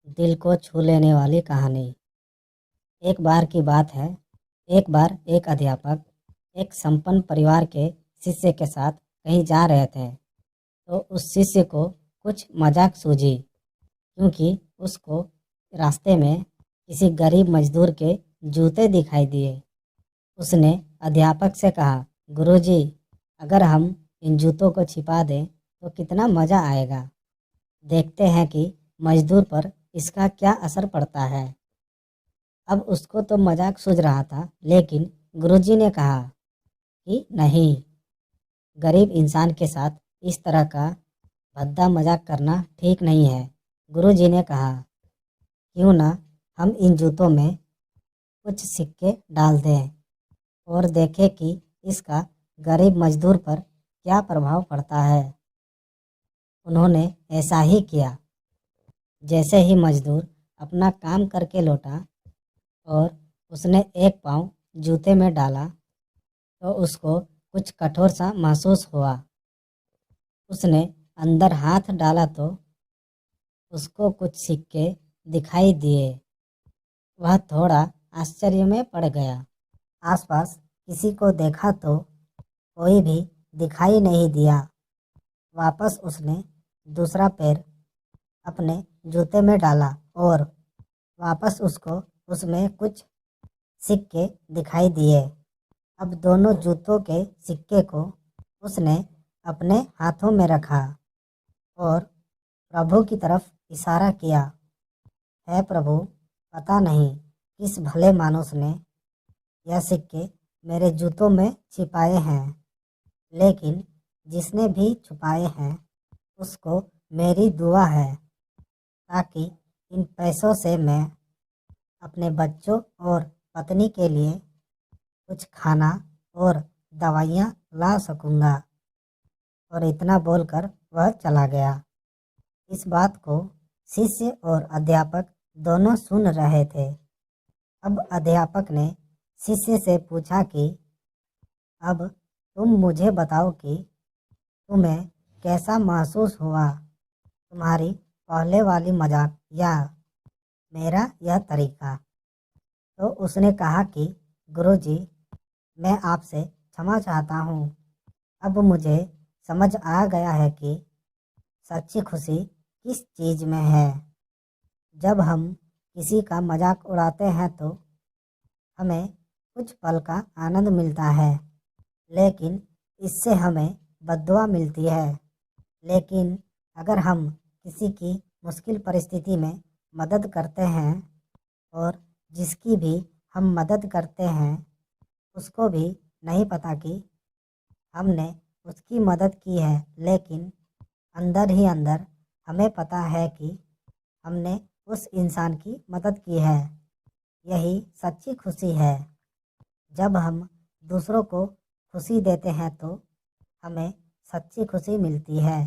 दिल को छू लेने वाली कहानी। एक बार की बात है। एक बार एक अध्यापक एक संपन्न परिवार के शिष्य के साथ कहीं जा रहे थे। तो उस शिष्य को कुछ मजाक सूझी, क्योंकि उसको रास्ते में किसी गरीब मजदूर के जूते दिखाई दिए। उसने अध्यापक से कहा, गुरुजी, अगर हम इन जूतों को छिपा दें तो कितना मज़ा आएगा। देखते हैं कि मजदूर पर इसका क्या असर पड़ता है। अब उसको तो मजाक सूझ रहा था, लेकिन गुरुजी ने कहा कि नहीं, गरीब इंसान के साथ इस तरह का भद्दा मजाक करना ठीक नहीं है। गुरुजी ने कहा, क्यों ना हम इन जूतों में कुछ सिक्के डाल दें और देखें कि इसका गरीब मजदूर पर क्या प्रभाव पड़ता है। उन्होंने ऐसा ही किया। जैसे ही मजदूर अपना काम करके लौटा और उसने एक पाँव जूते में डाला तो उसको कुछ कठोर सा महसूस हुआ। उसने अंदर हाथ डाला तो उसको कुछ सिक्के दिखाई दिए। वह थोड़ा आश्चर्य में पड़ गया। आसपास किसी को देखा तो कोई भी दिखाई नहीं दिया। वापस उसने दूसरा पैर अपने जूते में डाला और वापस उसको उसमें कुछ सिक्के दिखाई दिए। अब दोनों जूतों के सिक्के को उसने अपने हाथों में रखा और प्रभु की तरफ इशारा किया। है प्रभु, पता नहीं किस भले मानुस ने यह सिक्के मेरे जूतों में छिपाए हैं, लेकिन जिसने भी छुपाए हैं उसको मेरी दुआ है, ताकि इन पैसों से मैं अपने बच्चों और पत्नी के लिए कुछ खाना और दवाइयाँ ला सकूँगा। और इतना बोलकर वह चला गया। इस बात को शिष्य और अध्यापक दोनों सुन रहे थे। अब अध्यापक ने शिष्य से पूछा कि अब तुम मुझे बताओ कि तुम्हें कैसा महसूस हुआ, तुम्हारी पहले वाली मजाक या मेरा यह तरीका। तो उसने कहा कि गुरुजी, मैं आपसे क्षमा चाहता हूँ। अब मुझे समझ आ गया है कि सच्ची खुशी किस चीज़ में है। जब हम किसी का मजाक उड़ाते हैं तो हमें कुछ पल का आनंद मिलता है, लेकिन इससे हमें बद्दुआ मिलती है। लेकिन अगर हम किसी की मुश्किल परिस्थिति में मदद करते हैं और जिसकी भी हम मदद करते हैं उसको भी नहीं पता कि हमने उसकी मदद की है, लेकिन अंदर ही अंदर हमें पता है कि हमने उस इंसान की मदद की है। यही सच्ची खुशी है। जब हम दूसरों को खुशी देते हैं तो हमें सच्ची खुशी मिलती है।